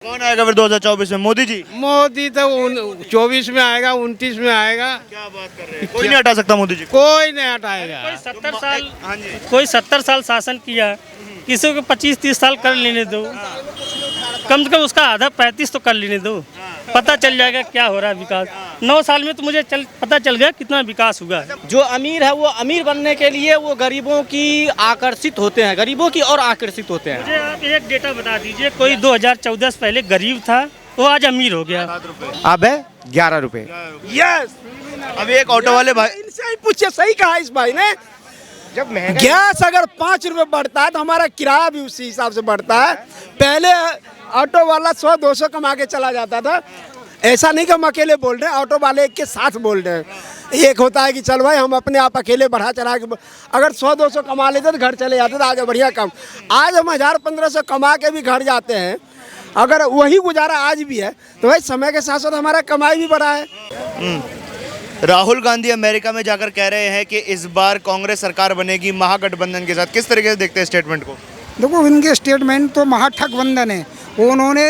कौन आएगा फिर 2024 में? मोदी जी? मोदी तो 24 में आएगा, 29 में आएगा। क्या बात कर रहे हैं? कोई नहीं हटा सकता मोदी जी को? कोई नहीं हटाएगा। कोई 70 साल हाँ जी। कोई 70 साल शासन किया, किसी को 25-30 साल कर लेने दो, कम से कम उसका आधा 35 तो कर लेने दो, पता चल जाएगा क्या हो रहा है विकास। 9 साल में तो मुझे पता चल गया कितना विकास हुआ है। जो अमीर है वो अमीर बनने के लिए वो गरीबों की आकर्षित होते हैं, गरीबों की और आकर्षित होते हैं। मुझे आप एक डेटा बता दीजिए, कोई 2014 से पहले गरीब था वो आज अमीर हो गया। अब है 11 रुपए। यस, अभी एक ऑटो वाले भाई, इनसे ही पूछिए, सही कहा इस भाई ने। जब गैस अगर 5 रुपए बढ़ता है तो हमारा किराया भी उसी हिसाब से बढ़ता है। पहले ऑटो वाला 100-200 कमा के चला जाता था। ऐसा नहीं कि हम अकेले बोल रहे हैं, ऑटो वाले एक के साथ बोल रहे हैं। एक होता है कि चल भाई हम अपने आप अकेले बढ़ा चढ़ा के अगर 100-200 कमा लेते तो घर चले जाते थे, आज बढ़िया कम। आज हम 1000-1500 कमा के भी घर जाते हैं। अगर वही गुजारा आज भी है तो भाई समय के साथ साथ हमारा कमाई भी बढ़ा है। राहुल गांधी अमेरिका में जाकर कह रहे हैं कि इस बार कांग्रेस सरकार बनेगी महागठबंधन के साथ। किस तरीके से देखते हैं स्टेटमेंट को? देखो, इनके स्टेटमेंट तो महाठगबंधन है। उन्होंने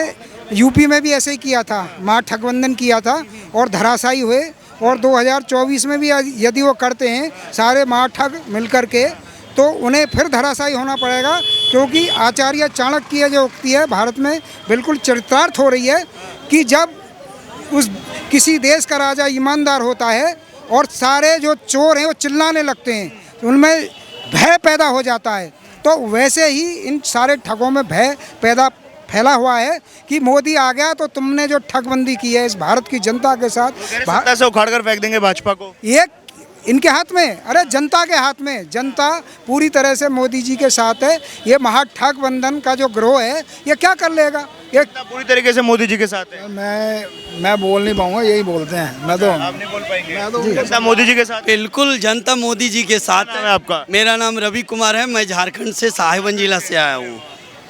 यूपी में भी ऐसे ही किया था, महाठगबंधन किया था और धराशायी हुए। और 2024 में भी यदि वो करते हैं सारे महाठग मिलकर के तो उन्हें फिर धराशायी होना पड़ेगा, क्योंकि आचार्य चाणक्य की जो उक्ति है भारत में बिल्कुल चरितार्थ हो रही है कि जब उस किसी देश का राजा ईमानदार होता है और सारे जो चोर हैं वो चिल्लाने लगते हैं, उनमें भय पैदा हो जाता है। तो वैसे ही इन सारे ठगों में भय फैला हुआ है कि मोदी आ गया तो तुमने जो ठगबंदी की है इस भारत की जनता के साथ, सत्ता से उखाड़ कर फेंक देंगे भाजपा को। ये इनके हाथ में, अरे जनता के हाथ में। जनता पूरी तरह से मोदी जी के साथ है। ये महाठगबंधन का जो गिरोह है ये क्या कर लेगा? ये पूरी तरीके से मोदी जी के साथ है। मैं बोल नहीं पाऊंगा, यही बोलते हैं। मैं तो आप नहीं बोल पाएंगे। जनता मोदी जी के साथ। बिल्कुल जनता मोदी जी के साथ है। आपका? मेरा नाम रवि कुमार है, मैं झारखंड से साहिबगंज जिला से आया हूँ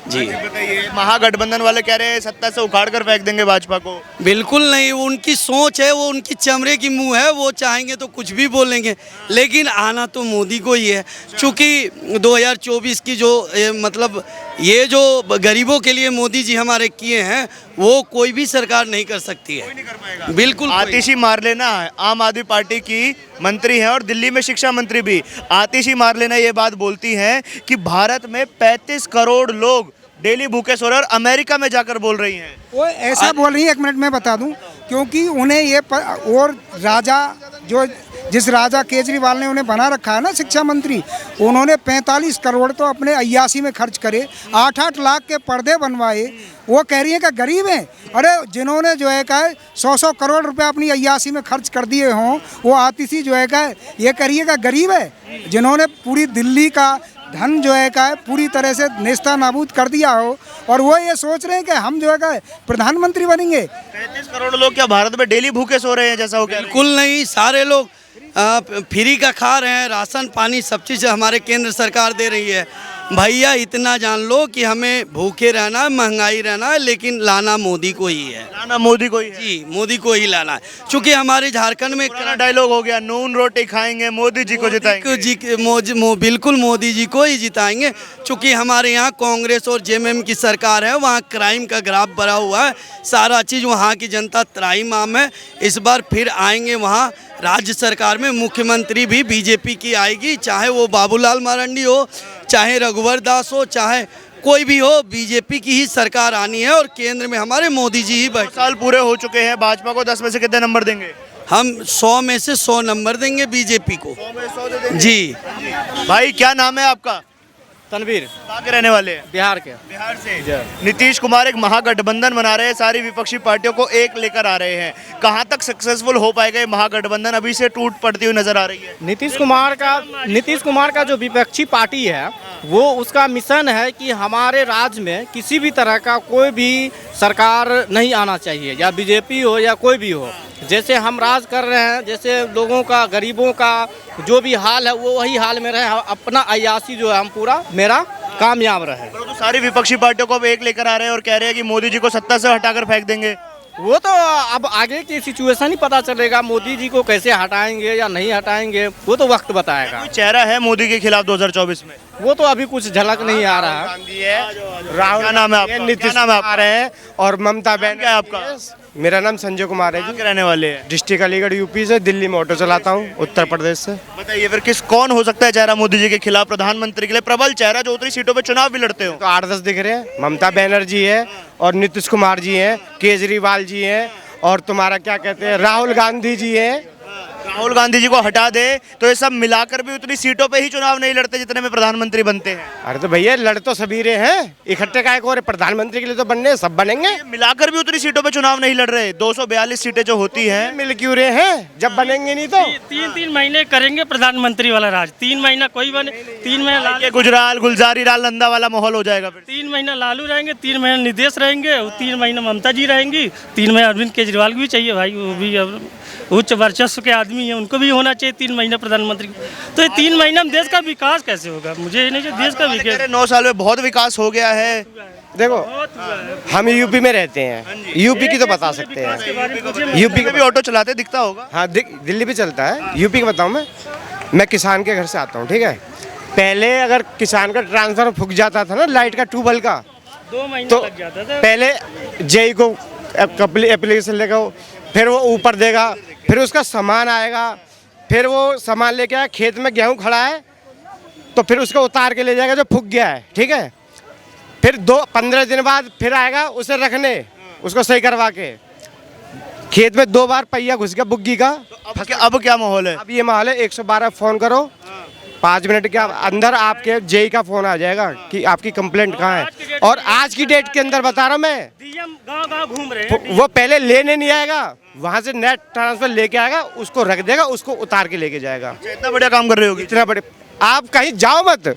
जी। बताइए, महागठबंधन वाले कह रहे हैं सत्ता से उखाड़ कर फेंक देंगे भाजपा को। बिल्कुल नहीं, वो उनकी सोच है, वो उनकी चमड़े की मुंह है, वो चाहेंगे तो कुछ भी बोलेंगे, लेकिन आना तो मोदी को ही है। चूँकि 2024 की जो मतलब ये जो गरीबों के लिए मोदी जी हमारे किए हैं वो कोई भी सरकार नहीं कर सकती है। कोई नहीं कर पाएगा। बिल्कुल। आतिशी मार लेना आम आदमी पार्टी की मंत्री हैं और दिल्ली में शिक्षा मंत्री भी आतिशी मार लेना ये बात बोलती हैं कि भारत में 35 करोड़ लोग डेली भूखे सो रहे हैं और अमेरिका में जाकर बोल रही हैं। वो ऐसा बोल रही है, 1 मिनट में बता दूं, क्योंकि उन्हें ये और राजा जो जिस राजा केजरीवाल ने उन्हें बना रखा है ना शिक्षा मंत्री, उन्होंने 45 करोड़ तो अपने अय्यासी में खर्च करे, 8-8 लाख के पर्दे बनवाए। वो कह रही है कि गरीब हैं। अरे जिन्होंने जो है का 100-100 करोड़ रुपए अपनी अय्यासी में खर्च कर दिए हों, वो आतिशी जो है का ये करिएगा गरीब है। जिन्होंने पूरी दिल्ली का धन जो है का पूरी तरह से नेस्ता नाबूद कर दिया हो और वो ये सोच रहे हैं कि हम जो है का प्रधानमंत्री बनेंगे। 35 करोड़ लोग क्या भारत में डेली भूखे सो रहे हैं जैसा हो गया? बिल्कुल नहीं, सारे लोग फ्री का खा रहे हैं, राशन पानी सब चीज़ हमारे केंद्र सरकार दे रही है। भैया इतना जान लो कि हमें भूखे रहना है, महंगाई रहना है, लेकिन लाना मोदी को ही है। लाना मोदी को ही है। जी, मोदी को ही लाना है। चूँकि हमारे झारखंड में डायलॉग हो गया, नून रोटी खाएंगे मोदी जी को जिताएंगे। बिल्कुल मोदी जी को ही जिताएंगे। चूँकि हमारे यहाँ कांग्रेस और जेएमएम की सरकार है, वहाँ क्राइम का ग्राफ बढ़ा हुआ है, सारा चीज़ वहाँ की जनता त्राहिमाम है। इस बार फिर आएंगे वहाँ राज्य सरकार में, मुख्यमंत्री भी बीजेपी की आएगी, चाहे वो बाबूलाल मरांडी हो, चाहे रघुवर दास हो, चाहे कोई भी हो, बीजेपी की ही सरकार आनी है और केंद्र में हमारे मोदी जी ही बैठे। साल पूरे हो चुके हैं, भाजपा को 10 में से कितने नंबर देंगे? हम 100 में से 100 नंबर देंगे बीजेपी को। 100 में 100 दे देंगे। जी। भाई क्या नाम है आपका? तनवीर, कहाँ के रहने वाले हैं? बिहार के। बिहार से। नीतीश कुमार एक महागठबंधन बना रहे हैं, सारी विपक्षी पार्टियों को एक लेकर आ रहे हैं। कहाँ तक सक्सेसफुल हो पाएगा ये महागठबंधन? अभी से टूट पड़ती हुई नजर आ रही है। नीतीश कुमार का जो विपक्षी पार्टी है वो उसका मिशन है कि हमारे राज्य में किसी भी तरह का कोई भी सरकार नहीं आना चाहिए, या बीजेपी हो या कोई भी हो। जैसे हम राज कर रहे हैं, जैसे लोगों का, गरीबों का जो भी हाल है वो वही हाल में रहे, अपना अय्यासी जो है हम पूरा मेरा कामयाब रहे। तो सारी विपक्षी पार्टियों को अब एक लेकर आ रहे हैं और कह रहे हैं कि मोदी जी को सत्ता से हटाकर फेंक देंगे। वो तो अब आगे की सिचुएशन ही पता चलेगा, मोदी जी को कैसे हटाएंगे या नहीं हटाएंगे वो तो वक्त बताएगा। कोई चेहरा है मोदी के खिलाफ 2024 में? वो तो अभी कुछ झलक नहीं आ रहा है। गांधी है, क्या नाम है आपका? नीतीश क्या नाम है आपका? कुमार है और ममता क्या है बनर्जी आपका? मेरा नाम संजय कुमार है कहाँ जी। के रहने वाले हैं? डिस्ट्रिक्ट अलीगढ़ यूपी से, दिल्ली में ऑटो चलाता हूँ, उत्तर प्रदेश से। बताइए फिर कौन हो सकता है चेहरा मोदी जी के खिलाफ प्रधानमंत्री के लिए? प्रबल चेहरा जो उतनी सीटों पे चुनाव भी लड़ते हो। तो 8-10 दिख रहे हैं, ममता बनर्जी है और नीतीश कुमार जी हैं, केजरीवाल जी हैं और तुम्हारा क्या कहते हैं राहुल गांधी जी हैं। राहुल गांधी जी को हटा दे तो ये सब मिलाकर भी उतनी सीटों पे ही चुनाव नहीं लड़ते जितने में प्रधानमंत्री बनते हैं। अरे तो भैया लड़ तो सभी रहे हैं, इकट्ठे काय को, प्रधानमंत्री के लिए तो बनने सब बनेंगे। ये मिलाकर भी उतनी सीटों पे चुनाव नहीं लड़ रहे। 242 सीटें जो होती हैं। मिल क्यों रहे हैं जब बनेंगे नहीं तो? 3 महीने करेंगे प्रधानमंत्री वाला राज। 3 महीना कोई बने, 3 महीना लालू, ये गुजराल गुलजारी लाल नंदा वाला माहौल हो जाएगा फिर। 3 महीना लालू रहेंगे, 3 महीना नीतीश रहेंगे और 3 महीना ममता जी रहेंगी। 3 महीना अरविंद केजरीवाल भी चाहिए भाई, वो भी अब उच्च वर्चस्व के आदमी हैं, उनको भी होना चाहिए 3 महीना प्रधानमंत्री। तो ये 3 महीना में देश का विकास कैसे होगा? मुझे ये नहीं चाहिए देश का विकास। 9 साल में बहुत विकास हो गया है। देखो बहुत हुआ है। हम यूपी में रहते हैं, यूपी की तो बता सकते हैं। यूपी में भी ऑटो चलाते दिखता होगा। हाँ दिल्ली भी चलता है, यूपी का बताऊँ मैं किसान के घर से आता हूँ, ठीक है। पहले अगर किसान का ट्रांसफर फूक जाता था ना लाइट का ट्यूबवेल का, 2 महीने तो लग जाता था। पहले जेई को एप्लीकेशन लेगा, फिर वो ऊपर देगा, फिर उसका सामान आएगा, फिर वो सामान लेके आया, खेत में गेहूं खड़ा है तो फिर उसको उतार के ले जाएगा जो फूक गया है, ठीक है। फिर 15 दिन बाद फिर आएगा उसे रखने, उसको सही करवा के। खेत में 2 बार पहिया घुस गया बुग्गी का। अब क्या माहौल है? अब ये माहौल है, 112 फोन करो, 5 मिनट के अंदर आपके जेई का फोन आ जाएगा कि आपकी कंप्लेंट कहाँ है। और आज की डेट के अंदर बता रहा हूँ मैं, डीएम गांव-गांव घूम रहे हैं। वो पहले लेने नहीं आएगा, वहां से नेट ट्रांसफर लेके आएगा, उसको रख देगा, उसको उतार के लेके जाएगा। इतना बढ़िया काम कर रहे होगी। इतना बड़े आप कहीं जाओ मत,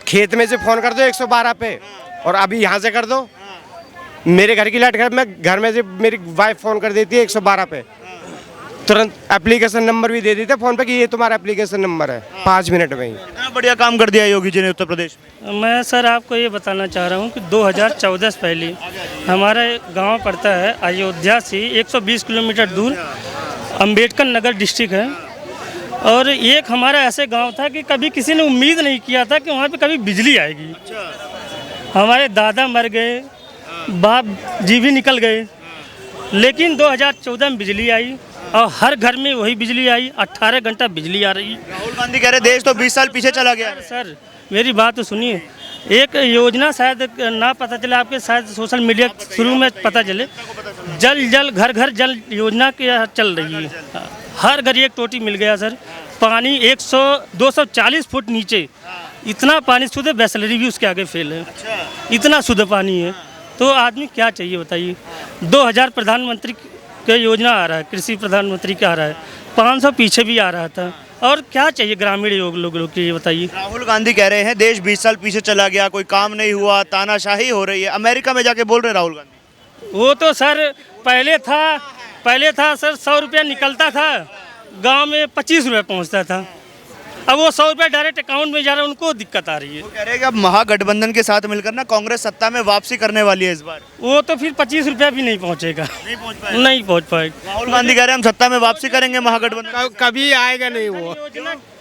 खेत में से फोन कर दो 112 पे, और अभी यहाँ से कर दो। मेरे घर की लाइट घर में से मेरी वाइफ फोन कर देती है 112 पे, तुरंत एप्लीकेशन नंबर भी दे देते फोन पे कि ये तुम्हारा एप्लीकेशन नंबर है, 5 मिनट में ही। इतना बढ़िया काम कर दिया योगी जी ने उत्तर प्रदेश में। मैं सर आपको ये बताना चाह रहा हूँ कि 2014 से पहले हमारा गांव पड़ता है अयोध्या से 120 किलोमीटर दूर, अंबेडकर नगर डिस्ट्रिक्ट है। और एक हमारा ऐसे गांव था कि कभी किसी ने उम्मीद नहीं किया था कि वहाँ पे कभी बिजली आएगी। हमारे दादा मर गए, बाप जी भी निकल गए, लेकिन 2014 में बिजली आई और हर घर में वही बिजली आई, 18 घंटा बिजली आ रही है। राहुल गांधी कह रहे देश तो 20 साल पीछे चला गया। सर मेरी बात तो सुनिए, एक योजना शायद ना पता चले आपके, शायद सोशल मीडिया शुरू में पता चले, जल जल घर घर जल योजना के चल रही है। हर घर एक टोटी मिल गया सर। पानी 240 फुट नीचे, इतना पानी शुद्ध, बिसलरी भी उसके आगे फेल है, इतना शुद्ध पानी है। तो आदमी क्या चाहिए बताइए? 2000 प्रधानमंत्री का योजना आ रहा है, कृषि प्रधानमंत्री का आ रहा है, 500 पीछे भी आ रहा था। और क्या चाहिए ग्रामीण लोगों के, ये बताइए? राहुल गांधी कह रहे हैं देश 20 साल पीछे चला गया, कोई काम नहीं हुआ, तानाशाही हो रही है। अमेरिका में जाके बोल रहे हैं राहुल गांधी। वो तो सर पहले था सर 100 रुपया निकलता था, गांव में 25 रुपये पहुंचता था। अब वो 100 रुपये डायरेक्ट अकाउंट में जा रहा है, उनको दिक्कत आ रही है। वो कह रहे हैं कि अब महागठबंधन के साथ मिलकर ना कांग्रेस सत्ता में वापसी करने वाली है इस बार। वो तो फिर 25 रुपया भी नहीं पहुंचेगा, नहीं पहुंच पाएगा। राहुल गांधी कह रहे हैं हम सत्ता में वापसी करेंगे महागठबंधन। कभी आएगा नहीं वो,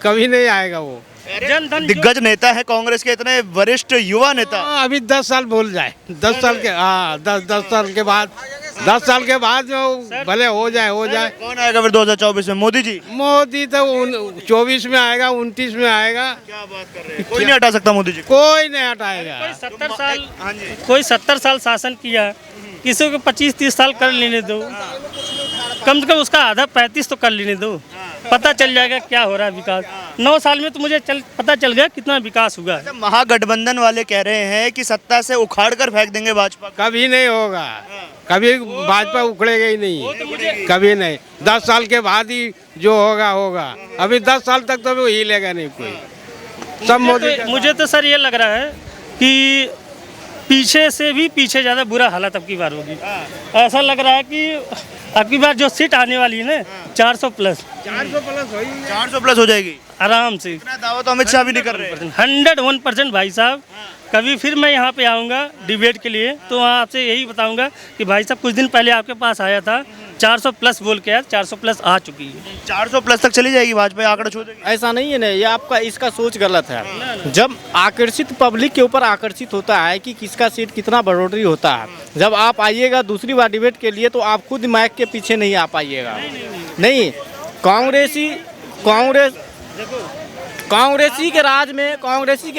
कभी नहीं आएगा वो। जनधन दिग्गज नेता है कांग्रेस के, इतने वरिष्ठ युवा नेता। अभी 10 साल भूल जाए, 10 साल के, हाँ 10 साल के बाद, 10 साल के बाद जो भले हो जाए। कौन आएगा फिर 2024 में? मोदी जी। मोदी तो 24 में आएगा, 29 में आएगा, क्या बात कर रहे हैं? कोई नहीं हटा सकता मोदी जी को। कोई नहीं हटाएगा। कोई 70 साल शासन किया, किसी को 25-30 साल कर लेने दो, कम से कम उसका आधा 35 तो कर लेने दो, पता चल जाएगा क्या हो रहा है विकास। 9 साल में तो मुझे पता चल गया कितना विकास हुआ है। महागठबंधन वाले कह रहे हैं कि सत्ता से उखाड़ कर फेंक देंगे भाजपा को। कभी नहीं होगा, कभी भाजपा उखड़ेगा ही नहीं, कभी नहीं। 10 साल के बाद ही जो होगा। अभी 10 साल तक तो वो हिलेगा नहीं कोई, सब मोदी। मुझे तो सर ये लग रहा है कि पीछे से भी पीछे ज़्यादा बुरा हालत अब की बार होगी। ऐसा लग रहा है कि अब की बार जो सीट आने वाली है ना 400 प्लस 400 प्लस हो जाएगी। आराम से। इतना दावा तो अमित शाह भी नहीं कर रहे हैं। 101% भाई साहब। कभी फिर मैं यहाँ पे आऊँगा डिबेट के लिए तो वहाँ आपसे यही बताऊँगा कि भाई साहब कुछ दिन पहले आपके पास आया था 400 प्लस बोल के, 400 प्लस आ चुकी है। 400 प्लस तक चली जाएगी, भाजपा आंकड़ा छू देगी। ऐसा नहीं है ना, ये आपका इसका सोच गलत है। जब आकर्षित पब्लिक के ऊपर आकर्षित होता है कि किसका सीट कितना बढ़ोतरी होता है, जब आप आइएगा दूसरी बार डिबेट के लिए तो आप खुद माइक के पीछे नहीं आ पाइएगा। नहीं, कांग्रेसी के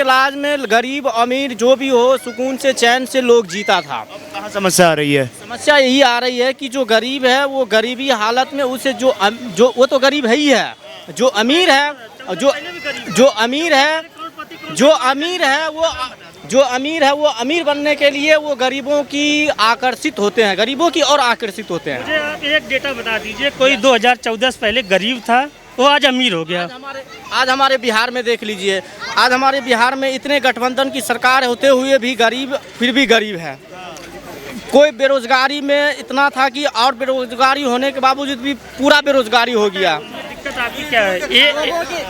राज में गरीब अमीर जो भी हो सुकून से चैन से लोग जीता था। कहाँ समस्या आ रही है? समस्या यही आ रही है कि जो गरीब है वो गरीबी हालत में उसे जो वो तो गरीब है ही है, जो अमीर है वो अमीर बनने के लिए वो गरीबों की आकर्षित होते हैं, गरीबों की और आकर्षित होते हैं। मुझे आप एक डेटा बता दीजिए, कोई 2014 से पहले गरीब था वो आज अमीर हो गया। आज हमारे बिहार में देख लीजिए, आज हमारे बिहार में इतने गठबंधन की सरकार होते हुए भी गरीब फिर भी गरीब है। कोई बेरोजगारी में इतना था कि और बेरोजगारी होने के बावजूद भी पूरा बेरोजगारी हो गया। दिक्कत आपकी क्या है?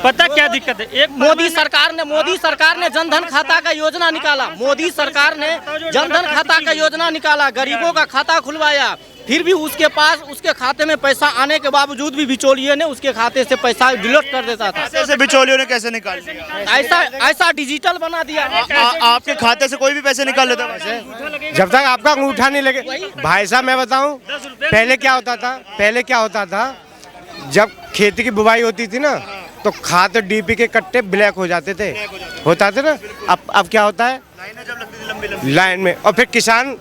पता क्या दिक्कत है? एक मोदी सरकार ने जनधन खाता का योजना निकाला। मोदी सरकार ने जनधन खाता का योजना निकाला, गरीबों का खाता खुलवाया, फिर भी उसके खाते में पैसा आने के बावजूद भी बिचौलिए ने उसके खाते से पैसा डिलीट कर देता था। ऐसे बिचौलियों ने कैसे निकाल दिया? ऐसा डिजिटल बना दिया। आपके खाते से कोई भी पैसे निकाल लेता है? जब तक आपका अंगूठा नहीं लगे। भाई साहब मैं बताऊं, पहले क्या होता था जब खेती की बुवाई होती थी ना तो खाद डीपी के कट्टे ब्लैक हो जाते थे, ना। अब क्या होता है? लाइन में, और फिर किसान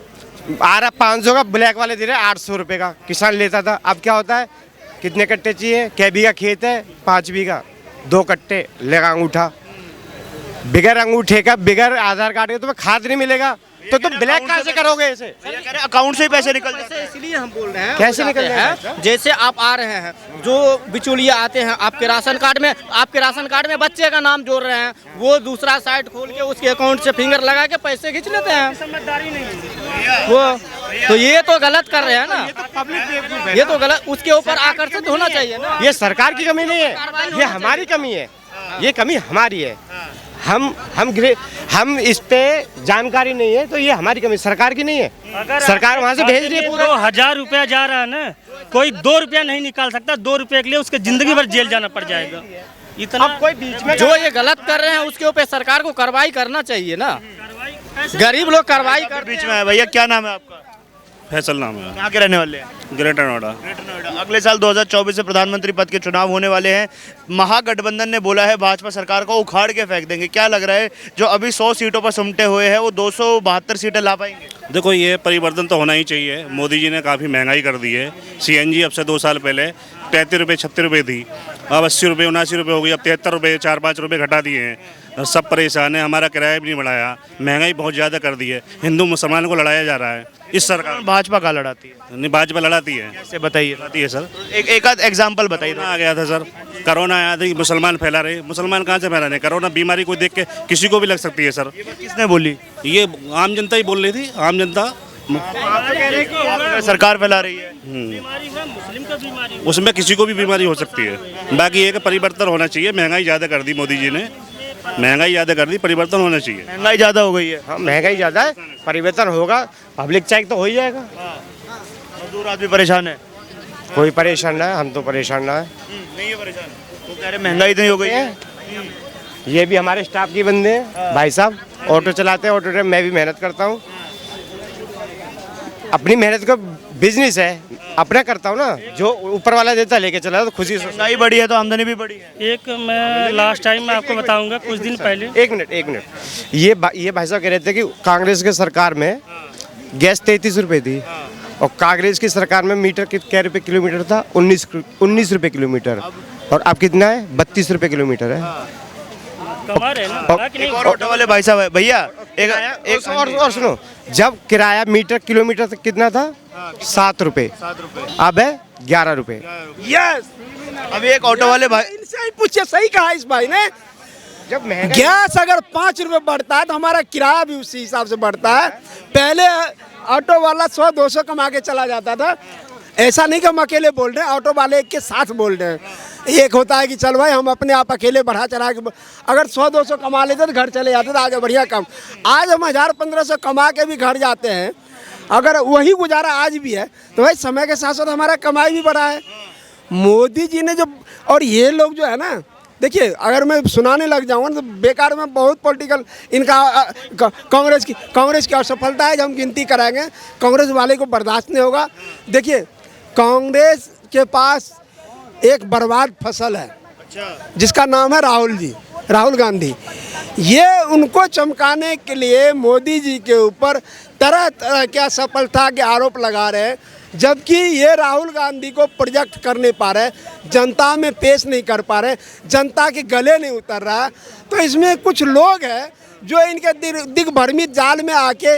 आ रहा 500 का, ब्लैक वाले दे रहे 800 रुपये का किसान लेता था। अब क्या होता है? कितने कट्टे चाहिए? कै बीघा खेत है? 5 बीघा, 2 कट्टे लेगा अंगूठा। बिगर अंगूठे का, बिगर आधार कार्ड के तुम्हें खाद नहीं मिलेगा तो तुम ब्लैक कहाँ से करोगे? इसे अकाउंट से ही पैसे निकल जाते हैं। इसलिए हम बोल रहे हैं कैसे निकल हैं? जैसे आप आ रहे हैं, जो बिचौलिया आते हैं आपके राशन कार्ड में बच्चे का नाम जोड़ रहे हैं, वो दूसरा साइट खोल के उसके अकाउंट से फिंगर लगा के पैसे खींच लेते हैं। समझदारी नहीं है वो तो ये तो गलत कर रहे हैं ना, ये तो गलत। उसके ऊपर आकर्षित होना चाहिए ना। ये सरकार की कमी नहीं है, ये हमारी कमी है, ये कमी हमारी है। हम इस पे जानकारी नहीं है तो ये हमारी कमी, सरकार की नहीं है। सरकार वहाँ से भेज रही है पूरा। 1000 रुपया जा रहा है ना, कोई 2 रुपया नहीं निकाल सकता। 2 रुपये के लिए उसके जिंदगी भर जेल जाना पड़ जाएगा। इतना अब कोई बीच में जो ये गलत कर रहे हैं उसके ऊपर सरकार को कार्रवाई करना चाहिए ना। गरीब लोग कार्रवाई कर बीच में है। भैया क्या नाम है आपका? फैसल नाम है। कहाँ के रहने वाले हैं? ग्रेटर नोएडा। अगले साल 2024 से प्रधानमंत्री पद के चुनाव होने वाले हैं। महागठबंधन ने बोला है भाजपा सरकार को उखाड़ के फेंक देंगे। क्या लग रहा है जो अभी 100 सीटों पर सिमटे हुए हैं वो 272 सीटें ला पाएंगे? देखो, ये परिवर्तन तो होना ही चाहिए। मोदी जी ने काफ़ी महंगाई कर दी है। CNG अब से 2 साल पहले 33 रुपये 36 रुपये थी, अब 80 रुपये 79 रुपये हो गई। अब 73 रुपये 4-5 रुपये घटा दिए हैं। सब परेशान है, हमारा किराया भी नहीं बढ़ाया, महंगाई बहुत ज़्यादा कर दी है। हिंदू मुसलमान को लड़ाया जा रहा है इस सरकार। भाजपा का लड़ाती है? नहीं, भाजपा लड़ाती है। कैसे बताइए? लड़ाती है सर। एक आध एग्जाम्पल बताइए। आ गया था सर, कोरोना आया था, मुसलमान फैला रहे। मुसलमान कहाँ से फैला रहे? कोरोना बीमारी को देख के किसी को भी लग सकती है सर। किसने बोली? ये आम जनता ही बोल रही थी, आम जनता। सरकार फैला रही है। उसमें किसी को भी बीमारी हो सकती है। बाकी एक परिवर्तन होना चाहिए। महंगाई ज़्यादा कर दी मोदी जी ने, महंगाई ज़्यादा कर दी, परिवर्तन होना चाहिए। महंगाई ज़्यादा हो गई है। हाँ, महंगाई ज़्यादा है, परिवर्तन होगा, पब्लिक चेक तो हो ही जाएगा। मजदूर आदमी परेशान है। कोई परेशान ना है, हम तो परेशान ना है। नहीं है परेशान, वो कह रहे महंगाई इतनी हो गई है। ये भी हमारे स्टाफ के बंदे हैं। भाई साहब ऑटो चलाते हैं, ऑटो ड्राइवर, मैं भी मेहनत करता हूँ। अपनी मेहनत का बिजनेस है, अपना करता हूँ ना, जो ऊपर वाला देता लेके चला तो खुशी से। महंगाई बढ़ी है तो आमदनी भी बढ़ी है। एक मैं लास्ट टाइम मैं आपको बताऊंगा, कुछ दिन पहले। एक मिनट ये भाई साहब कह रहे थे कि कांग्रेस के सरकार में गैस 33 रुपये थी और कांग्रेस की सरकार में मीटर क्या रुपये किलोमीटर था? 19 रुपये किलोमीटर। और अब कितना है? 32 रुपये किलोमीटर है। कमा रहे हैं ना, कि नहीं? और ऑटो वाले भाई साहब है भैया, एक और सुनो, जब किराया मीटर किलोमीटर तक कितना था? 7 रुपये, अब है 11 रुपये। यस, अभी एक ऑटो वाले भाई इनसे ही पूछिए, सही कहा इस भाई ने। जब महंगाई गैस अगर 5 रुपए बढ़ता है तो हमारा किराया भी उसी हिसाब से बढ़ता है। पहले ऑटो वाला 100-200 कमा के चला जाता था। ऐसा नहीं कि हम अकेले बोल रहे हैं, ऑटो वाले एक के साथ बोल रहे हैं। एक होता है कि चल भाई हम अपने आप अकेले बढ़ा चढ़ा के अगर 100-200 कमा लेते तो घर चले जाते थे, आगे बढ़िया कम। आज हम 1000-1500 कमा के भी घर जाते हैं। अगर वही गुजारा आज भी है तो भाई समय के साथ साथ हमारा कमाई भी बढ़ा है। मोदी जी ने जो, और ये लोग जो है ना, देखिए अगर मैं सुनाने लग जाऊँ तो बेकार में बहुत पॉलिटिकल इनका कांग्रेस की असफलता है। जब हम गिनती कराएंगे कांग्रेस वाले को बर्दाश्त नहीं होगा। देखिए कांग्रेस के पास एक बर्बाद फसल है जिसका नाम है राहुल गांधी। ये उनको चमकाने के लिए मोदी जी के ऊपर तरह तरह के असफलता के आरोप लगा रहे हैं, जबकि ये राहुल गांधी को प्रोजेक्ट कर नहीं पा रहे, जनता में पेश नहीं कर पा रहे, जनता के गले नहीं उतर रहा। तो इसमें कुछ लोग हैं जो इनके दिग्भ्रमित जाल में आके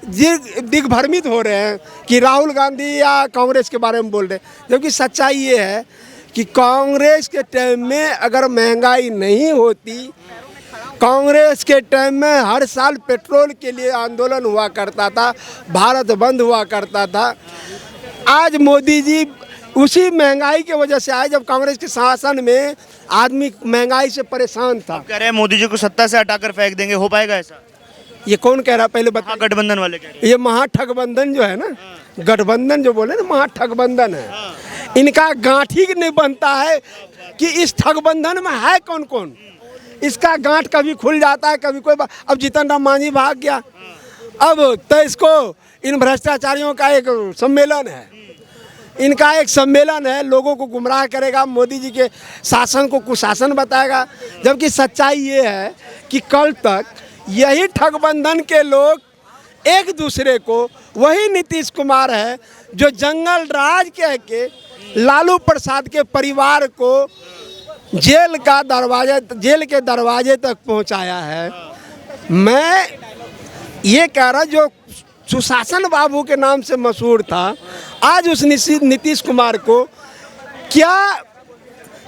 दिग्भ्रमित हो रहे हैं कि राहुल गांधी या कांग्रेस के बारे में बोल रहे हैं। जबकि सच्चाई ये है कि कांग्रेस के टाइम में अगर महंगाई नहीं होती, कांग्रेस के टाइम में हर साल पेट्रोल के लिए आंदोलन हुआ करता था, भारत बंद हुआ करता था। आज मोदी जी उसी महंगाई की वजह से आए जब कांग्रेस के शासन में आदमी महंगाई से परेशान था। कह रहे हैं मोदी जी को सत्ता से हटाकर फेंक देंगे, हो पाएगा ऐसा? ये कौन कह रहा है पहले बता। गठबंधन वाले कह रहे हैं। ये महाठगबंधन जो है ना, गठबंधन जो बोले ना, महाठगबंधन है। इनका गांठ ही नहीं बनता है कि इस ठगबंधन में है कौन कौन। इसका गांठ कभी खुल जाता है, कभी कोई अब जीतन राम मांझी भाग गया, अब तो इसको इन भ्रष्टाचारियों का एक सम्मेलन है, इनका एक सम्मेलन है, लोगों को गुमराह करेगा, मोदी जी के शासन को कुशासन बताएगा। जबकि सच्चाई ये है कि कल तक यही ठगबंधन के लोग एक दूसरे को, वही नीतीश कुमार है जो जंगल राज कह के लालू प्रसाद के परिवार को जेल के दरवाजे तक पहुंचाया है। मैं ये कह रहा, जो सुशासन बाबू के नाम से मशहूर था, आज उस नीतीश कुमार को क्या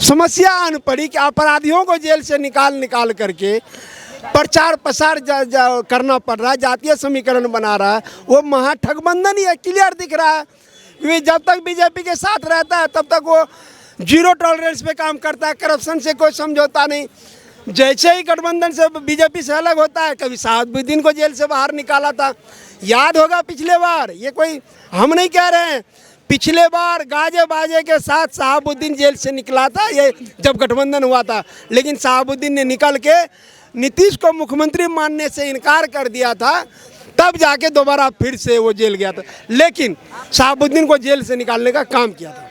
समस्या आन पड़ी कि अपराधियों को जेल से निकाल करके प्रचार प्रसार करना पड़ रहा है, जातीय समीकरण बना रहा है। वो महाठगबंधन ही है, क्लियर दिख रहा है। क्योंकि जब तक बीजेपी के साथ रहता है तब तक वो जीरो टॉलरेंस पे काम करता है, करप्शन से कोई समझौता नहीं। जैसे ही गठबंधन से बीजेपी से अलग होता है, कभी शहाबुद्दीन को जेल से बाहर निकाला था, याद होगा पिछले बार। ये कोई हम नहीं कह रहे हैं, पिछले बार गाजे बाजे के साथ शहाबुद्दीन जेल से निकला था, ये जब गठबंधन हुआ था। लेकिन शहाबुद्दीन ने निकल के नीतीश को मुख्यमंत्री मानने से इनकार कर दिया था, तब जाके दोबारा फिर से वो जेल गया था। लेकिन शहाबुद्दीन को जेल से निकालने का काम किया था।